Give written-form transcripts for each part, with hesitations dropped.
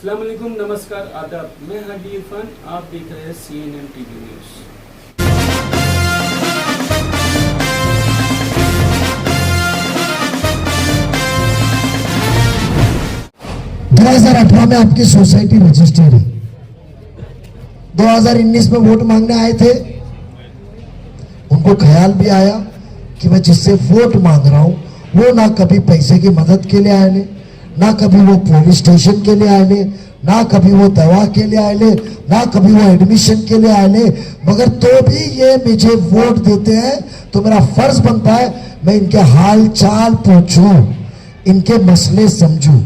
अस्सलाम वालेकुम, नमस्कार, आदाब। मैं हाजी इरफान, आप देख रहे हैं CNN टीवी न्यूज़। 2018 में आपकी सोसाइटी रजिस्टर्ड है। 2019 में वोट मांगने आए थे, उनको ख्याल भी आया कि मैं जिससे वोट मांग रहा हूं वो ना कभी पैसे की मदद के लिए आए, ना कभी वो पुलिस स्टेशन के लिए आए, ना कभी वो दवा के लिए आए, ना कभी वो एडमिशन के लिए आए, मगर तो भी ये मुझे वोट देते हैं तो मेरा फर्ज बनता है मैं इनके हाल चाल पूछूं, इनके मसले समझूं।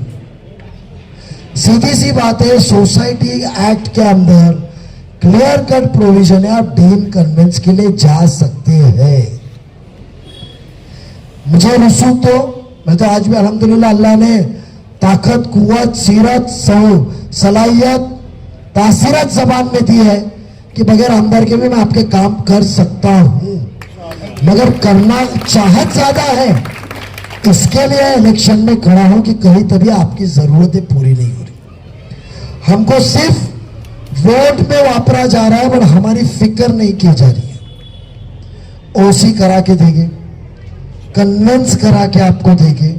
सीधी सी बात है, सोसाइटी एक्ट के अंदर क्लियर कट प्रोविजन है, आप डीन कन्वेंस के लिए जा सकते हैं। मुझे रसूख तो मैं तो आज भी अल्हम्दुलिल्लाह अल्लाह ने ताकत, कुव्वत, सीरत, सलाहियत, तासीरत जबान में दी है कि बगैर अंदर के भी मैं आपके काम कर सकता हूं, मगर करना चाहत ज्यादा है, इसके लिए इलेक्शन में खड़ा हूं कि कहीं तभी आपकी जरूरतें पूरी नहीं हो रही। हमको सिर्फ वोट में वापरा जा रहा है, पर हमारी फिक्र नहीं की जा रही है। ओसी करा के देंगे, कन्वेंस करा के आपको देंगे,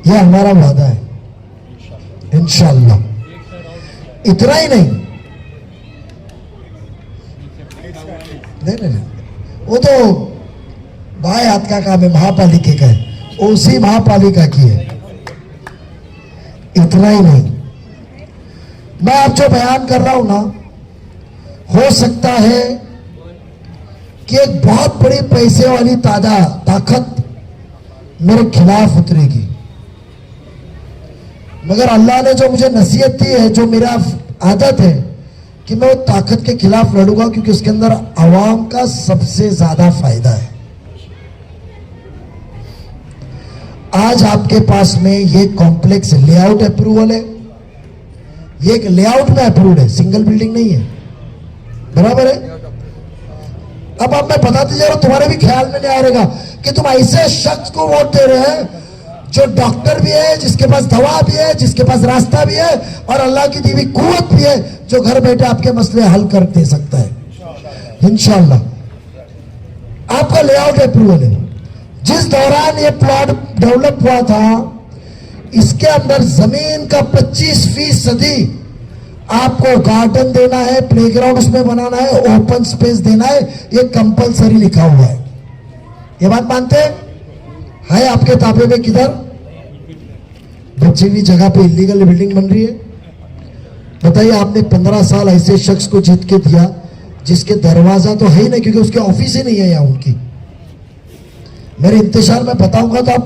यह हमारा वादा है इंशाअल्लाह। इतना ही नहीं, नहीं, वो तो बाएं हाथ का काम है, महापालिका का है, ओसी महापालिका की है। इतना ही नहीं, मैं आप जो बयान कर रहा हूं ना, हो सकता है कि एक बहुत बड़ी पैसे वाली ताकत मेरे खिलाफ उतरेगी, मगर अल्लाह ने जो मुझे नसीहत दी है, जो मेरा आदत है कि मैं वो ताकत के खिलाफ लड़ूंगा, क्योंकि उसके अंदर आवाम का सबसे ज्यादा फायदा है। आज आपके पास में ये कॉम्प्लेक्स लेआउट अप्रूवल है, ये एक लेआउट में अप्रूव्ड है, सिंगल बिल्डिंग नहीं है, बराबर है। अब मैं बताते जा रहा हूं, तुम्हारे भी ख्याल में नहीं आएगा कि तुम ऐसे शख्स को वोट दे रहे हैं जो डॉक्टर भी है, जिसके पास दवा भी है, जिसके पास रास्ता भी है, और अल्लाह की दी हुई कुव्वत भी है, जो घर बैठे आपके मसले हल कर दे सकता है इंशाअल्लाह। आपका लेआउट अप्रूवल है। जिस दौरान ये प्लॉट डेवलप हुआ था, इसके अंदर जमीन का 25% आपको गार्डन देना है, प्लेग्राउंड उसमें बनाना है, ओपन स्पेस देना है, ये कंपलसरी लिखा हुआ है। ये बात मानते हैं? है आपके ताबे में? किधर बच्चीनी जगह पे इलीगल बिल्डिंग बन रही है? बताइए, आपने 15 साल ऐसे शख्स को जीत के दिया जिसके दरवाजा तो है ही नहीं, क्योंकि उसके ऑफिस ही नहीं है यहाँ उनकी। मेरे इंतजार में बताऊंगा तो आप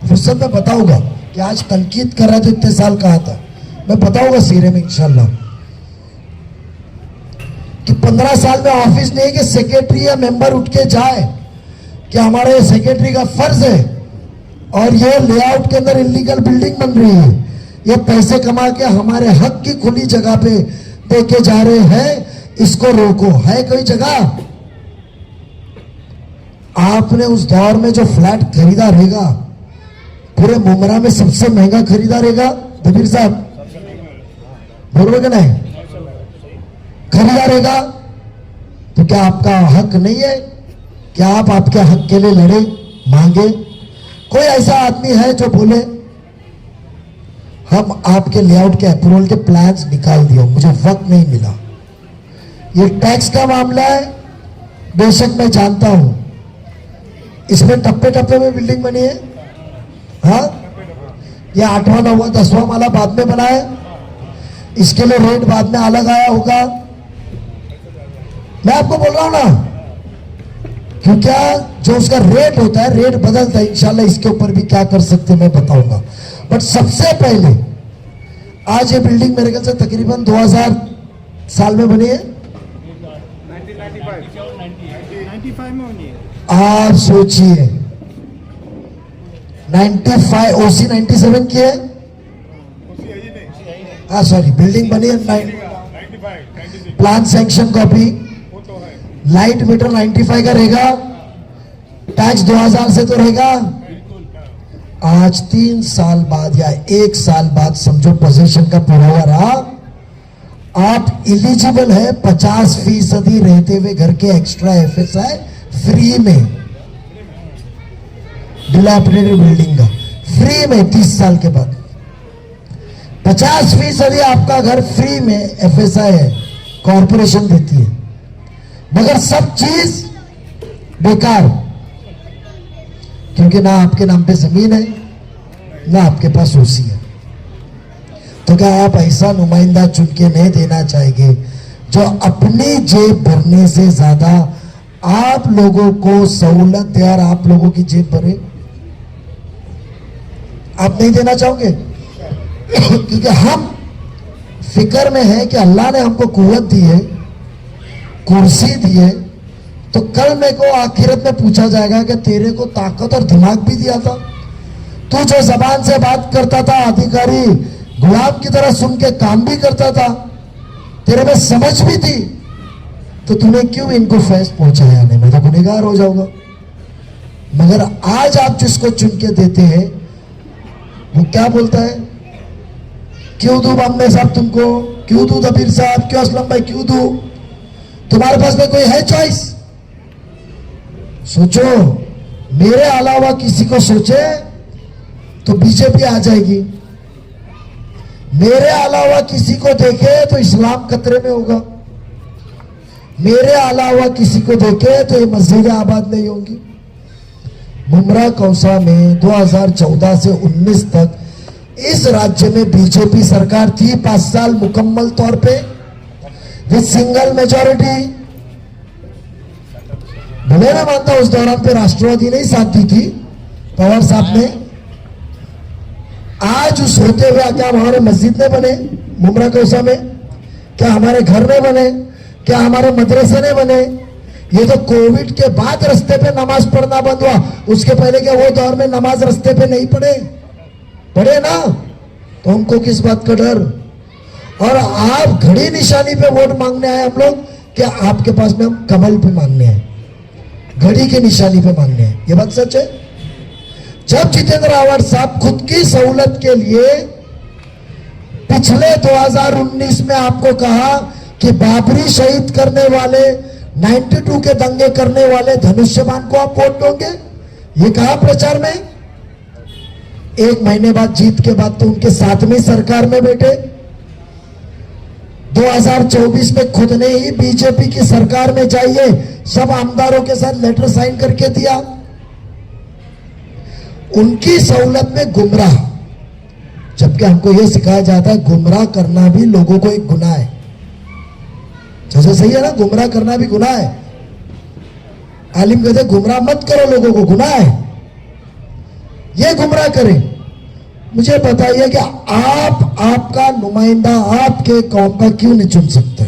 फुर्सत में बताऊंगा कि आज तनकीद कर रहा था, इतने साल कहा था, मैं बताऊंगा सीरे में इंशाल्लाह कि 15 साल में ऑफिस नहीं कि सेक्रेटरी या मेंबर उठ के जाए कि हमारे सेक्रेटरी का फर्ज है और ये लेआउट के अंदर इलीगल बिल्डिंग बन रही है, ये पैसे कमा के हमारे हक की खुली जगह पे दे के जा रहे हैं, इसको रोको। है कोई जगह? आपने उस दौर में जो फ्लैट खरीदा रहेगा, पूरे मुमरा में सबसे महंगा खरीदा रहेगा, दबीर साहब बोलोगे नहीं? खरीदा रहेगा, तो क्या आपका हक नहीं है? क्या आप आपके हक के लिए लड़े, मांगे? कोई ऐसा आदमी है जो बोले हम आपके लेआउट के अप्रूवल के प्लान्स निकाल दिए, मुझे वक्त नहीं मिला? ये टैक्स का मामला है, बेशक मैं जानता हूं, इसमें टप्पे टप्पे में बिल्डिंग बनी है। हाँ, ये 8वां 9वां 10वां माला बाद में बना है, इसके लिए रेट बाद में अलग आया होगा। मैं आपको बोल रहा हूं ना, क्योंकि जो उसका रेट होता है, रेट बदलता है। इंशाल्लाह इसके ऊपर भी क्या कर सकते हैं मैं बताऊंगा। बट सबसे पहले आज ये बिल्डिंग मेरे ख्याल से तकरीबन 2000 साल में बनी है, 95 में होनी है। आप सोचिए, 95 ओसी 97 की है। हाँ सॉरी, बिल्डिंग बनी है, plan sanction copy, light metre 95 का रहेगा, टैक्स 2000 से तो रहेगा, आज 3 साल बाद या 1 साल बाद समझो पोजीशन का पुरावा रहा, आप एलिजिबल है 50% रहते हुए घर के एक्स्ट्रा एफएसआई फ्री में, डिलैपिडेटेड बिल्डिंग का फ्री में 30 साल के बाद 50% आपका घर फ्री में एफएसआई है, कॉरपोरेशन देती है, मगर सब चीज बेकार, क्योंकि ना आपके नाम पे जमीन है ना आपके पास ओसी है। तो क्या आप ऐसा नुमाइंदा चुन के नहीं देना चाहेंगे जो अपनी जेब भरने से ज्यादा आप लोगों को सहूलत दे और आप लोगों की जेब भरे? आप नहीं देना चाहोगे? क्योंकि हम फिक्र में है कि अल्लाह ने हमको कुव्वत दी है, कुर्सी दी है, तो कल मेरे को आखिरत में पूछा जाएगा कि तेरे को ताकत और दिमाग भी दिया था, तू जो जबान से बात करता था अधिकारी गुलाम की तरह सुन के काम भी करता था, तेरे में समझ भी थी, तो तूने क्यों इनको फैस पहुंचाया? नहीं, मैं तो गुनहगार हो जाऊंगा। मगर आज आप जिसको चुन के देते हैं वो क्या बोलता है? क्यों दूं बाम्बे साहब तुमको, क्यों दूं दबीर साहब, क्यों असलम भाई, क्यों दूं? तुम्हारे पास में कोई है चॉइस? सोचो, मेरे अलावा किसी को सोचे तो बीजेपी आ जाएगी, मेरे अलावा किसी को देखे तो इस्लाम खतरे में होगा, मेरे अलावा किसी को देखे तो ये मस्जिदें आबाद नहीं होंगी। मुमरा कौसा में 2014 से 19 तक इस राज्य में बीजेपी सरकार थी, 5 साल मुकम्मल तौर पे विद सिंगल मेजॉरिटी। भले मैं मानता हूं उस दौरान पे राष्ट्रवादी ने ही साथ दी थी, पवार साहब ने। आज उस होते हुए क्या हमारे मस्जिद में बने मुमरा कौसा में? क्या हमारे घर में बने? क्या हमारे मदरसे ने बने? ये तो कोविड के बाद रास्ते पे नमाज पढ़ना बंद हुआ, उसके पहले क्या वो दौर में नमाज रास्ते पे नहीं पढ़े ना? तो हमको किस बात का डर? और आप घड़ी निशानी पे वोट मांगने आए हम लोग, क्या आपके पास में हम कमल पे मांगने आए, घड़ी की निशानी पे मांगने आए? ये बात सच है। जब जितेंद्र आवाड साहब खुद की सहूलत के लिए पिछले 2019 में आपको कहा कि बाबरी शहीद करने वाले, 92 के दंगे करने वाले धनुष्यबान को आप वोट दोगे, ये कहा प्रचार में। 1 महीने बाद जीत के बाद तो उनके साथ में सरकार में बैठे। 2024 में खुद ने ही बीजेपी की सरकार में जाइए सब आमदारों के साथ लेटर साइन करके दिया। उनकी सहूलत में गुमराह, जबकि हमको यह सिखाया जाता है गुमराह करना भी लोगों को एक गुनाह है। जैसे सही है ना, गुमराह करना भी गुनाह है। आलिम कहते गुमराह मत करो लोगों को, गुनाह है। ये गुमराह करें। मुझे बताइए कि आप आपका नुमाइंदा आपके कौम का क्यों नहीं चुन सकते?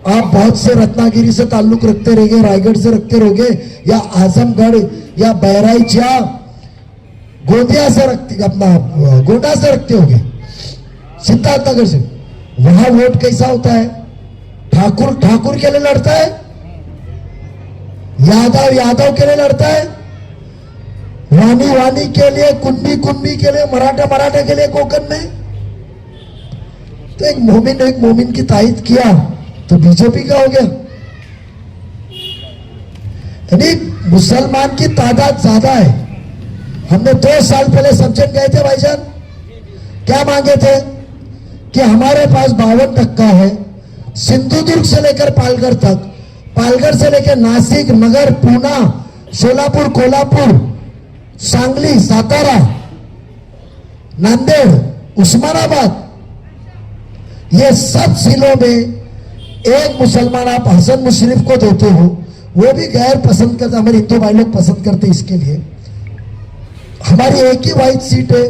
आप बहुत से रत्नागिरी से ताल्लुक रखते रहोगे, रायगढ़ से रखते रहोगे, या आजमगढ़ या बहराइच या गोंदिया से रखते, अपना गोंडा से रखते होगे, सिद्धार्थनगर से। वहां वोट कैसा होता है? ठाकुर ठाकुर के लिए लड़ता है, यादव यादव के लिए लड़ता है, वानी वानी के लिए, कुंभी कुंभी के लिए, मराठा मराठा के लिए कोकन में। तो एक मोमिन ने एक मोमिन की तायद किया तो बीजेपी का हो गया। यानी मुसलमान की तादाद ज्यादा है। हमने 2 साल पहले सब्जेक्ट गए थे भाईजान, क्या मांगे थे कि हमारे पास 52% है, सिंधुदुर्ग से लेकर पालघर तक, पालघर से लेकर नासिक, नगर, पूना, सोलापुर, कोल्हापुर, सांगली, सातारा, नांदेड़, उस्मानाबाद, ये सब जिलों में एक मुसलमान आप हसन मुशर्रफ को देते हो, वो भी गैर पसंद करते, हमारे हिंदू भाई लोग पसंद करते इसके लिए। हमारी एक ही वाइट सीट है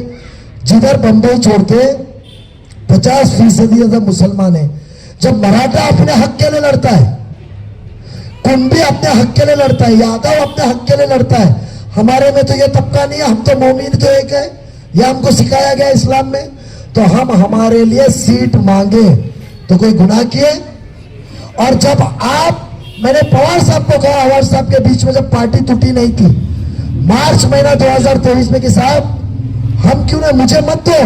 जिधर बंबई छोड़ते 50% मुसलमान है। जब मराठा अपने हक के लिए लड़ता है, कुंभी अपने हक के लिए लड़ता है, यादव अपने हक के लिए लड़ता है, हमारे में तो ये तबका नहीं है, हम तो मोमिन तो एक है, यह हमको सिखाया गया इस्लाम में। तो हम हमारे लिए सीट मांगे तो कोई गुनाह किए? और जब आप, मैंने पवार साहब को कहा, आवाज साहब के बीच में जब पार्टी टूटी नहीं थी, मार्च महीना 2023 में कि साहब हम क्यों ना, मुझे मत दो,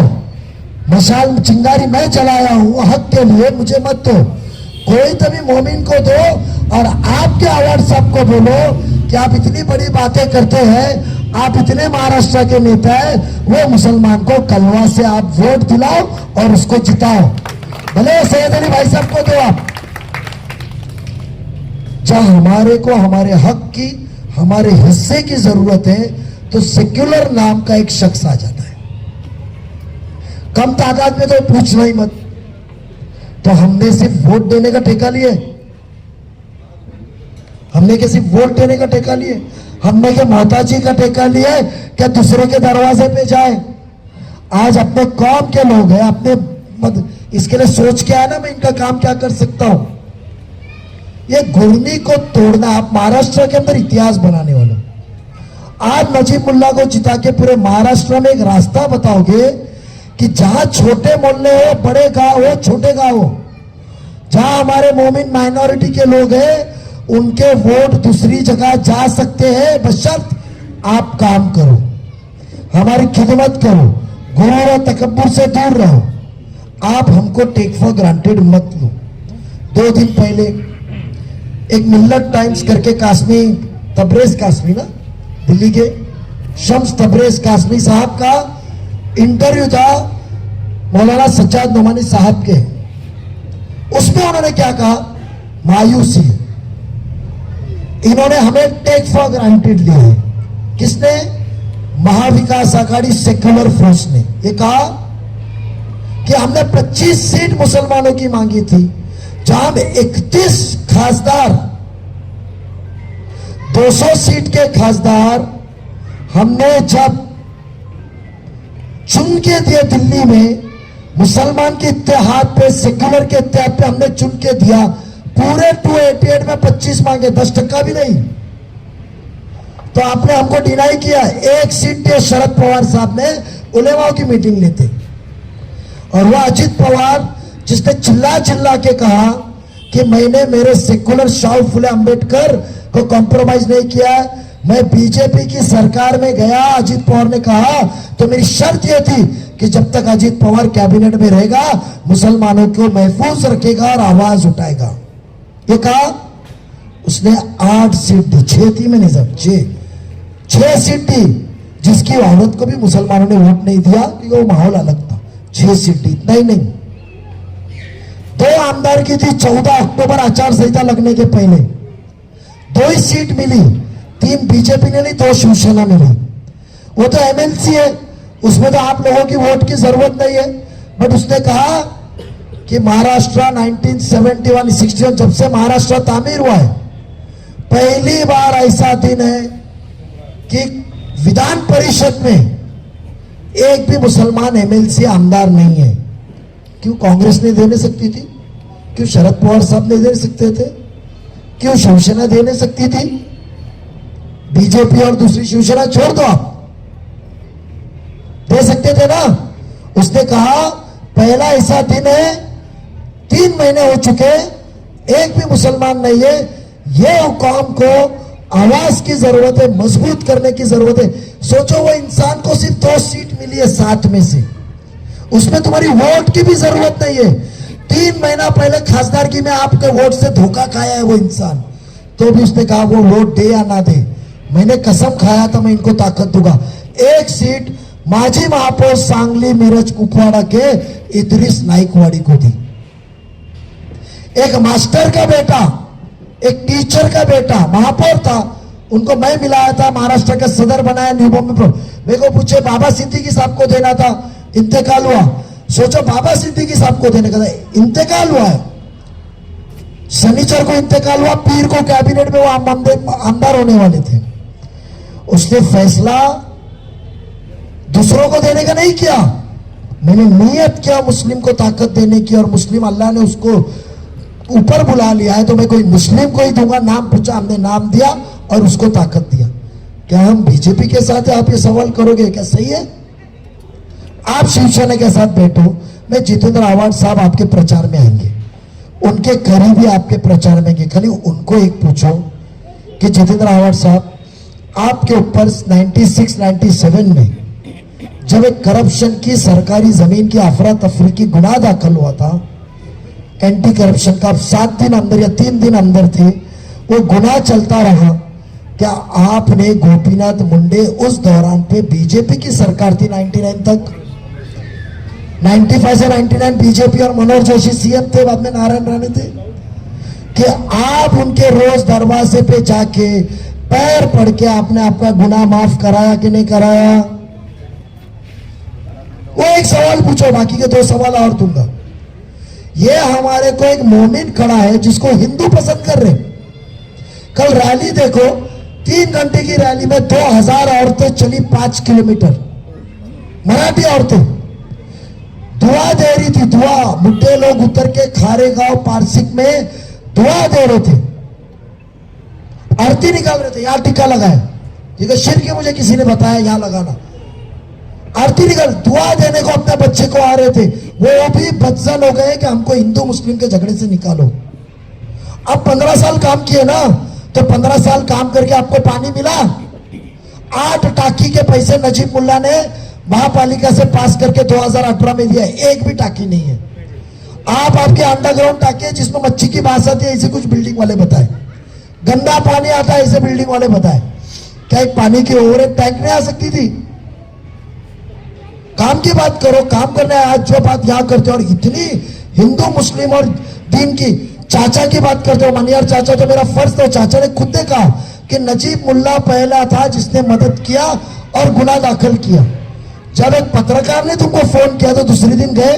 मशाल चिंगारी मैं जलाया हूं हक के लिए, मुझे मत दो, कोई तभी मोमिन को दो। और आपके आवाज सबको बोलो कि आप इतनी बड़ी बातें करते हैं, आप इतने महाराष्ट्र के नेता हैं, वो मुसलमान को कलवा से आप वोट दिलाओ और उसको जिताओ। भले सैयद अली भाई साहब को दो आप। जब हमारे को हमारे हक की, हमारे हिस्से की जरूरत है तो सेक्युलर नाम का एक शख्स आ जाता है। कम तादाद में तो पूछना ही मत। तो हमने सिर्फ वोट देने का ठेका लिए, हमने क्या सिर्फ वोट देने का ठेका लिए, हमने क्या मोहताजी का ठेका लिया है क्या दूसरे के दरवाजे पे जाए। आज अपने कौम के लोग हैं, अपने इसके लिए सोच के आया ना मैं इनका काम क्या कर सकता हूं। ये घुर्नी को तोड़ना, आप महाराष्ट्र के अंदर इतिहास बनाने वाले। आज नजीब मुल्ला को जिता के पूरे महाराष्ट्र में एक रास्ता बताओगे कि जहां छोटे मोहल्ले हो, बड़े गांव हो, छोटे गांव हो, जहां हमारे मोमिन माइनॉरिटी के लोग हैं उनके वोट दूसरी जगह जा सकते हैं, बशर्त आप काम करो, हमारी खिदमत करो, गुरूर और तकब्बुर से दूर रहो। आप हमको टेक फॉर ग्रांटेड मत लो। 2 दिन पहले एक मिल्लत टाइम्स करके कासमी, तबरेज कासमी ना, दिल्ली के शम्स तबरेज कासमी साहब का इंटरव्यू था मौलाना सज्जाद नोमानी साहब के। उसमें उन्होंने क्या कहा, मायूसी, इन्होंने हमें टेक फॉर ग्रांटेड लिया है। किसने? महाविकास आघाड़ी सेक्युलर फोर्स ने ये कहा कि हमने 25 सीट मुसलमानों की मांगी थी, जहां में 31 खासदार, 200 सीट के खासदार हमने जब चुन के दिए दिल्ली में, मुसलमान के इत्तेहाद पे, सेक्युलर के इत्तेहाद पे हमने चुन के दिया, पूरे 288 में 25 मांगे, 10% भी नहीं। तो आपने हमको डिनाई किया। एक सीट दिए शरद पवार साहब ने, उलेमाओं की मीटिंग लेते, और वह अजित पवार जिसने चिल्ला चिल्ला के कहा कि मैंने मेरे सेक्युलर शाह फुले अंबेडकर को कॉम्प्रोमाइज नहीं किया, मैं बीजेपी की सरकार में गया, अजित पवार ने कहा तो मेरी शर्त यह थी कि जब तक अजित पवार कैबिनेट में रहेगा मुसलमानों को महफूज रखेगा और आवाज उठाएगा। ये कहा, उसने 8 सीट दी, 6 थी मैंने सब 6 सीट दी, जिसकी औरत को भी मुसलमानों ने वोट नहीं दिया क्योंकि वो माहौल अलग था। 6 सीट दी, इतना ही नहीं, 2 आमदार की थी 14 अक्टूबर आचार संहिता लगने के पहले, 2 ही सीट मिली, 3 बीजेपी ने ली, 2 शिवसेना ने ली। वो तो एमएलसी है, उसमें तो आप लोगों की वोट की जरूरत नहीं है। बट उसने कहा कि महाराष्ट्र 1971-61 जब से महाराष्ट्र तामीर हुआ है, पहली बार ऐसा दिन है कि विधान परिषद में एक भी मुसलमान एमएलसी आमदार नहीं है। क्यों कांग्रेस नहीं देने सकती थी? क्यों शरद पवार साहब नहीं दे सकते थे? क्यों शिवसेना देने सकती थी? बीजेपी और दूसरी शिवसेना छोड़ दो, आप दे सकते थे ना। उसने कहा पहला ऐसा दिन है, 3 महीने हो चुके, एक भी मुसलमान नहीं है, ये कौम को आवाज की जरूरत है, मजबूत करने की जरूरत है। सोचो वो इंसान को सिर्फ 2 सीट मिली है 7 में से, उसमें तुम्हारी वोट की भी जरूरत नहीं है। 3 महीना पहले खासदारगी में आपके वोट से धोखा खाया है वो इंसान, तो भी उसने कहा वो वोट दे या ना दे, मैंने कसम खाया था मैं इनको ताकत दूंगा। 1 सीट माजी महापौर सांगली, मिरज, कुपवाड़ा के इद्रिस नाइकवाड़ी को दी। एक मास्टर का बेटा, एक टीचर का बेटा महापौर था, उनको मैं मिलाया था, महाराष्ट्र का सदर बनाया न्यू बॉम्बे। मेरे को पूछे बाबा सिद्दीकी साहब को देना था, इंतकाल हुआ। सोचो बाबा सिद्दीकी साहब को देने का था, इंतकाल हुआ है, शनिचर को इंतकाल हुआ, पीर को कैबिनेट में वो आमदार होने वाले थे। उसने फैसला दूसरों को देने का नहीं किया, मैंने नियत किया मुस्लिम को ताकत देने की, और मुस्लिम अल्लाह ने उसको ऊपर बुला लिया है, तो मैं कोई मुस्लिम को ही दूंगा। नाम पूछा, हमने नाम दिया और उसको ताकत दिया। क्या हम बीजेपी के साथ है? आप ये सवाल करोगे क्या? सही है, आप शिवसेना के साथ बैठो, मैं जितेंद्र आव्हाड साहब आपके प्रचार में आएंगे, उनके करीबी आपके प्रचार में आएंगे। खाली उनको एक पूछो कि जितेंद्र आव्हाड साहब आपके ऊपर 96-97 में जब एक करप्शन की सरकारी जमीन की अफरा तफरी की गुनाह दाखिल हुआ था, एंटी करप्शन का 7 दिन अंदर या 3 दिन अंदर थे, वो गुनाह चलता रहा। क्या आपने गोपीनाथ मुंडे उस दौरान पे बीजेपी की सरकार थी 99 तक, 95 से 99 बीजेपी और मनोहर जोशी सीएम थे, बाद में नारायण राणे थे, कि आप उनके रोज दरवाजे पे जाके पैर पड़ के आपने आपका गुनाह माफ कराया कि नहीं कराया? वो एक सवाल पूछो, बाकी के 2 सवाल और दूंगा। ये हमारे को एक मोमिन खड़ा है जिसको हिंदू पसंद कर रहे। कल रैली देखो, 3 घंटे की रैली में 2000 औरतें चली 5 किलोमीटर, मराठी औरतें दुआ दे रही थी, दुआ। बुढ़े लोग उतर के खारेगांव पारसिक में दुआ दे रहे थे, आरती निकाल रहे थे। यहां टीका लगाए, ठीक है, शिर के मुझे किसी ने बताया यहां लगाना, आरती निकाल, दुआ देने को अपने बच्चे को आ रहे थे। वो भी बदजन हो गए कि हमको हिंदू मुस्लिम के झगड़े से निकालो। अब 15 साल काम किए ना, तो 15 साल काम करके आपको पानी मिला? 8 टाकी के पैसे नजीब मुल्ला ने महापालिका से पास करके 2018 में दिया, एक भी टाकी नहीं है। आपके अंडरग्राउंड टाकी है जिसमें मच्छी की बात आती है, ऐसे कुछ बिल्डिंग वाले बताए। गंदा पानी आता है, ऐसे बिल्डिंग वाले बताए। क्या एक पानी की ओवरहेड टैंक नहीं आ सकती थी? काम की बात करो, काम करने आज जो बात यहां करते हो, और इतनी हिंदू मुस्लिम और दीन की चाचा की बात करते हो, मनियार चाचा, तो मेरा फर्ज था, चाचा ने खुद ने कहा कि नजीब मुल्ला पहला था जिसने मदद किया और गुनाह दाखिल किया। जब एक पत्रकार ने तुमको फोन किया तो दूसरे दिन गए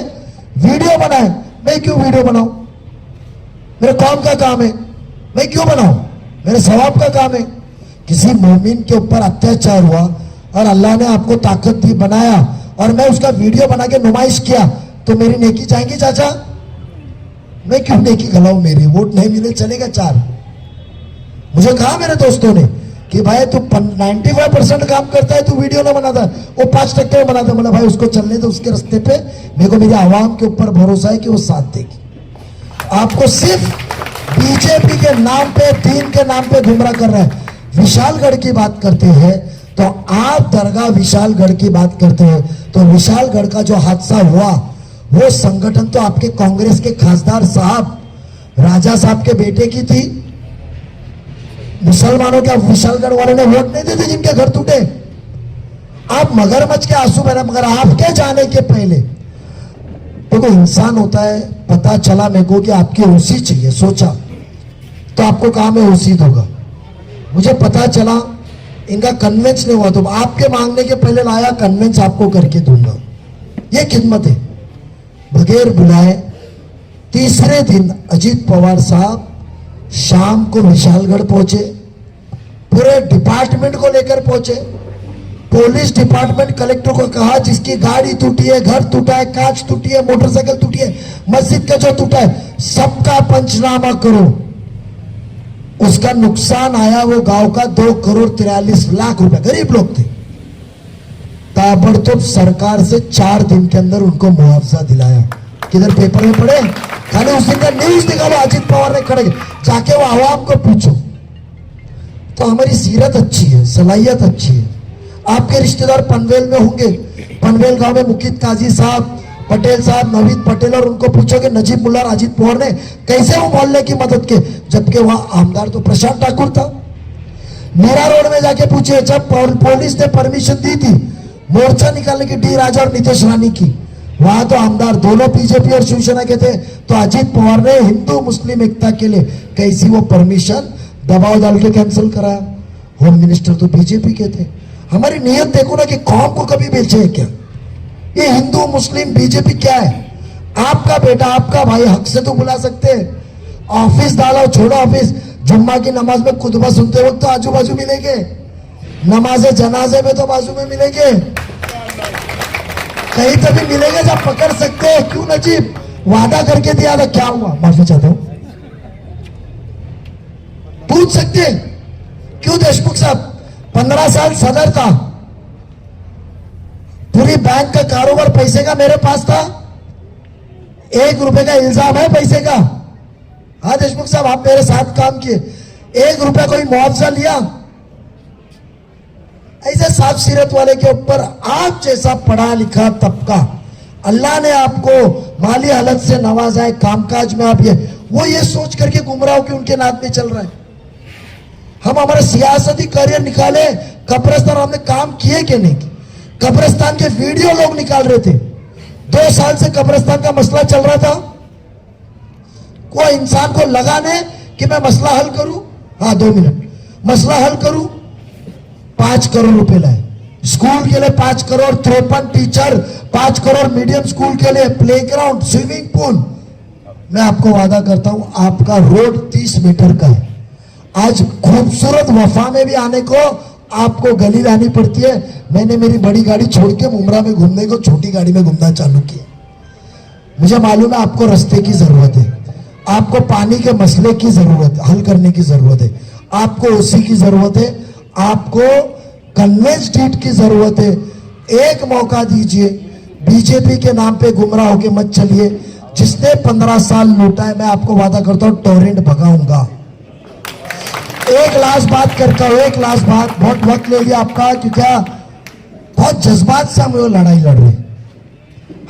वीडियो बनाए। मैं क्यों वीडियो बनाऊं? मेरे कौम का काम है, मैं क्यों बनाऊं? मेरे सवाब का काम है। किसी मोमिन के ऊपर अत्याचार हुआ और अल्लाह ने आपको ताकत दी, बनाया, और मैं उसका वीडियो बना के नुमाइश किया, तो मेरी नेकी जाएंगी चाचा? मैं क्यों नेकी गलाऊं? मेरी वोट नहीं मिले चलेगा 4। मुझे कहा मेरे दोस्तों ने कि भाई तू 95% काम करता है, तू वीडियो ना बनाता, वो 5% में बनाता। बोला भाई उसको चलने दो उसके रास्ते पे, मेरे को मेरी आवाम के ऊपर भरोसा है कि वो साथ देगी। आपको सिर्फ बीजेपी के नाम पे, दीन के नाम पे गुमराह कर रहा है। विशालगढ़ की बात करते हैं तो आप दरगाह विशालगढ़ की बात करते हैं, तो विशालगढ़ का जो हादसा हुआ, वो संगठन तो आपके कांग्रेस के खासदार साहब राजा साहब के बेटे की थी। मुसलमानों के विशालगढ़ वालों ने वोट नहीं देते जिनके घर टूटे। आप मगरमच्छ के आंसू बहना, मगर आपके जाने के पहले तो इंसान होता है। पता चला मेरे को कि आपकी ओसी चाहिए, सोचा तो आपको कहा मैं ओसी दूंगा। मुझे पता चला इनका कन्वेंस नहीं हुआ, तो आपके मांगने के पहले लाया, कन्वेंस आपको करके दूंगा। ये खिदमत है। बगैर बुलाए तीसरे दिन अजीत पवार साहब शाम को विशालगढ़ पहुंचे, पूरे डिपार्टमेंट को लेकर पहुंचे। पुलिस डिपार्टमेंट कलेक्टर को कहा जिसकी गाड़ी टूटी है, घर टूटा है, कांच टूटी है, मोटरसाइकिल टूटी है, मस्जिद का जो टूटा है, सबका पंचनामा करो। उसका नुकसान आया वो गांव का 2,43,00,000 रुपए। गरीब लोग थे। ताबड़तोड़ सरकार से 4 दिन के अंदर उनको मुआवजा दिलाया। किधर पेपर में पढ़े? खाली उस दिन का न्यूज निकालो, अजीत पवार ने खड़े जाके वो आवाम को पूछो। तो हमारी सीरत अच्छी है, सलाहियत अच्छी है। आपके रिश्तेदार पनवेल में होंगे, पनवेल गांव में मुकीद काजी साहब, पटेल साहब, नवीद पटेल, और उनको पूछोगे नजीब मुल्ला और अजीत पवार ने कैसे वो मोहल्ले की मदद की, जबकि वहां आमदार तो प्रशांत ठाकुर था। मीरा रोड में जाके पूछे, जब पुलिस ने परमिशन दी थी मोर्चा निकालने की डी राजा और नितेश रानी की, वहां तो आमदार दोनों बीजेपी और शिवसेना के थे। तो अजीत पवार ने हिंदू मुस्लिम एकता के लिए कैसी वो परमिशन दबाव डाल के कैंसिल कराया। होम मिनिस्टर तो बीजेपी के थे। हमारी नियत देखो ना कि कौम को कभी बेचे है क्या? ये हिंदू मुस्लिम बीजेपी क्या है? आपका बेटा, आपका भाई, हक से तो बुला सकते हैं। ऑफिस डालो, छोड़ो ऑफिस, जुम्मा की नमाज में खुतबा सुनते वक्त तो आजू बाजू मिलेंगे, नमाज जनाजे में तो बाजू में मिलेंगे, कहीं तो भी मिलेंगे जब पकड़ सकते हैं। क्यों नजीब वादा करके दिया था, क्या हुआ? माफी चाहता हूं, पूछ सकते हैं। क्यों देशमुख साहब 15 साल सदर था, पूरी बैंक का कारोबार पैसे का मेरे पास था, 1 रुपए का इल्जाम है पैसे का। हाँ देशमुख साहब, आप मेरे साथ काम किए, 1 रुपया कोई मुआवजा लिया? ऐसे साफ सीरत वाले के ऊपर आप जैसा पढ़ा लिखा तबका, अल्लाह ने आपको माली हालत से नवाजा है, कामकाज में आप ये सोच करके गुमराह कि उनके नाद में चल रहा है। हम हमारा सियासती करियर निकाले, कब्रिस्तान हमने काम किए कि नहीं? कब्रिस्तान के वीडियो लोग निकाल रहे थे। 2 साल से कब्रिस्तान का मसला चल रहा था। कोई इंसान को लगाने कि मैं मसला हल करूं, हाँ 2 मिनट मसला हल करूं, 5 करोड़ रुपए लाए स्कूल के लिए, 5 crore 53 teacher, 5 crore medium school के लिए, प्लेग्राउंड, स्विमिंग पूल। मैं आपको वादा करता हूं आपका रोड 30 मीटर का है। आज खूबसूरत वफा में भी आने को आपको गली आनी पड़ती है। मैंने मेरी बड़ी गाड़ी छोड़ के मुमरा में घूमने को छोटी गाड़ी में घूमना चालू किया। मुझे मालूम है आपको रास्ते की जरूरत है, आपको पानी के मसले की जरूरत है, हल करने की जरूरत है, आपको उसी की जरूरत है, आपको कन्वेंस स्ट्रीट की जरूरत है। एक मौका दीजिए, बीजेपी के नाम पे गुमराह होके मत चलिए। जिसने 15 साल लूटा है, मैं आपको वादा करता हूं टोरेंट भगाऊंगा। एक लास्ट बात करता हूं, एक लास्ट बात, बहुत वक्त ले लिया आपका, क्योंकि बहुत जज्बात से हम लड़ाई लड़ रहे हैं।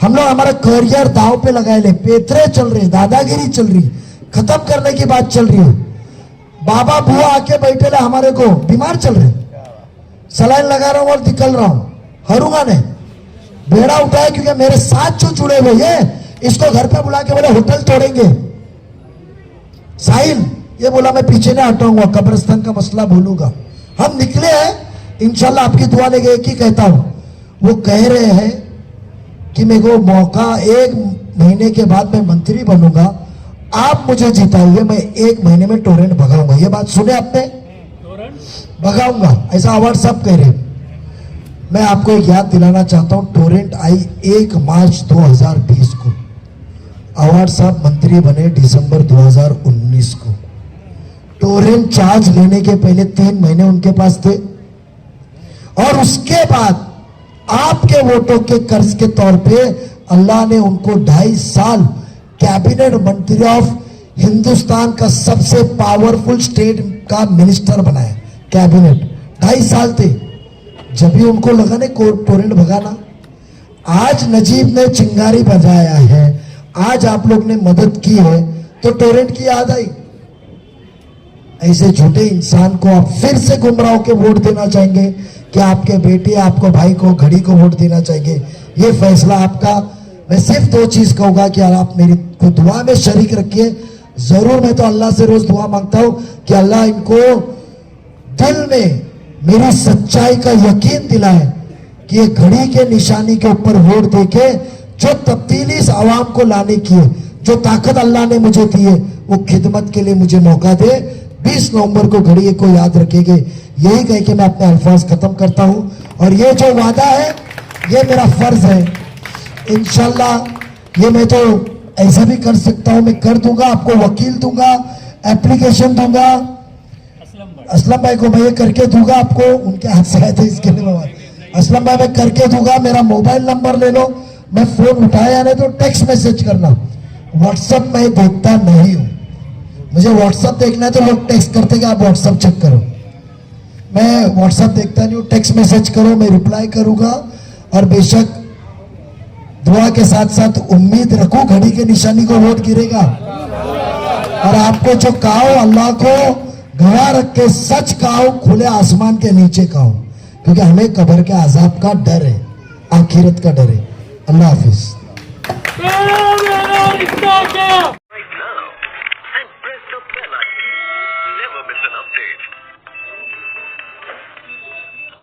हम लोग हमारा करियर दांव पे लगाए ले, पेतरे चल रहे, दादागिरी चल रही, खत्म करने की बात चल रही है। बाबा बुआ आके बैठे ले, हमारे को बीमार चल रहे, सलाइन लगा रहा हूं और निकल रहा हूं, हरूंगा नहीं। बेड़ा उठाया क्योंकि मेरे साथ जो जुड़े हुए ये इसको घर पे बुला के बोले होटल तोड़ेंगे। साहिल ये बोला मैं पीछे नहीं हटाऊंगा, कब्रिस्तान का मसला भूलूंगा। हम निकले हैं इंशाल्लाह, आपकी दुआ लेके एक ही कहता हूं, वो कह रहे हैं कि मेरे को मौका 1 महीने के बाद मैं मंत्री बनूंगा, आप मुझे जिताइए, मैं 1 महीने में टोरेंट भगाऊंगा। ये बात सुने आपने? भगाऊंगा, ऐसा अवार्ड सब कह रहे। मैं आपको एक याद दिलाना चाहता हूं, टोरेंट आई 1 मार्च 2020 को, अवार्ड साहब मंत्री बने दिसंबर 2019 को। टोरेंट चार्ज लेने के पहले 3 महीने उनके पास थे, और उसके बाद आपके वोटों के कर्ज के तौर पे अल्लाह ने उनको 2.5 साल कैबिनेट मंत्री ऑफ हिंदुस्तान का सबसे पावरफुल स्टेट का मिनिस्टर बनाया। कैबिनेट 2.5 साल थे, जब भी उनको लगा ने टोरेंट भगाना। आज नजीब ने चिंगारी बजाया है, आज आप लोग ने मदद की है तो टोरेंट की याद आई। ऐसे झूठे इंसान को आप फिर से गुमराह के वोट देना चाहेंगे कि आपके बेटे, आपको भाई को, घड़ी को वोट देना चाहेंगे? ये फैसला आपका। मैं सिर्फ 2 चीज कहूंगा कि आप मेरी को दुआ में शरीक रखिए जरूर। मैं तो अल्लाह से रोज दुआ मांगता हूं कि अल्लाह इनको दिल में मेरी सच्चाई का यकीन दिलाए कि ये घड़ी के निशानी के ऊपर वोट देके जो तब्दीली इस आवाम को लाने की है, जो ताकत अल्लाह ने मुझे दी है, वो खिदमत के लिए मुझे मौका दे। 20 नवंबर को घड़ी को याद रखेंगे। यही कह के मैं अपने अल्फाज खत्म करता हूं, और ये जो वादा है ये मेरा फर्ज है। इंशाल्लाह ये मैं तो ऐसा भी कर सकता हूं, मैं कर दूंगा, आपको वकील दूंगा, एप्लीकेशन दूंगा। असलम भाई को मैं ये करके दूंगा, आपको उनके हाथ से आए थे इसके लिए। असलम भाई मैं करके दूंगा, मेरा मोबाइल नंबर ले लो, मैं फोन उठाया नहीं तो टेक्स्ट मैसेज करना। व्हाट्सएप मैं देखता नहीं हूं, मुझे व्हाट्सएप देखना है तो लोग टेक्स्ट करते कि आप व्हाट्सएप चेक करो, मैं व्हाट्सएप देखता नहीं हूं। टेक्स्ट मैसेज करो, मैं रिप्लाई करूंगा। और बेशक दुआ के साथ साथ उम्मीद रखो घड़ी के निशानी को वोट गिरेगा। और आपको जो कहो अल्लाह को गवाह रख के सच कहो, खुले आसमान के नीचे कहो, क्योंकि हमें कब्र के अजाब का डर है, आखिरत का डर है। अल्लाह हाफिज।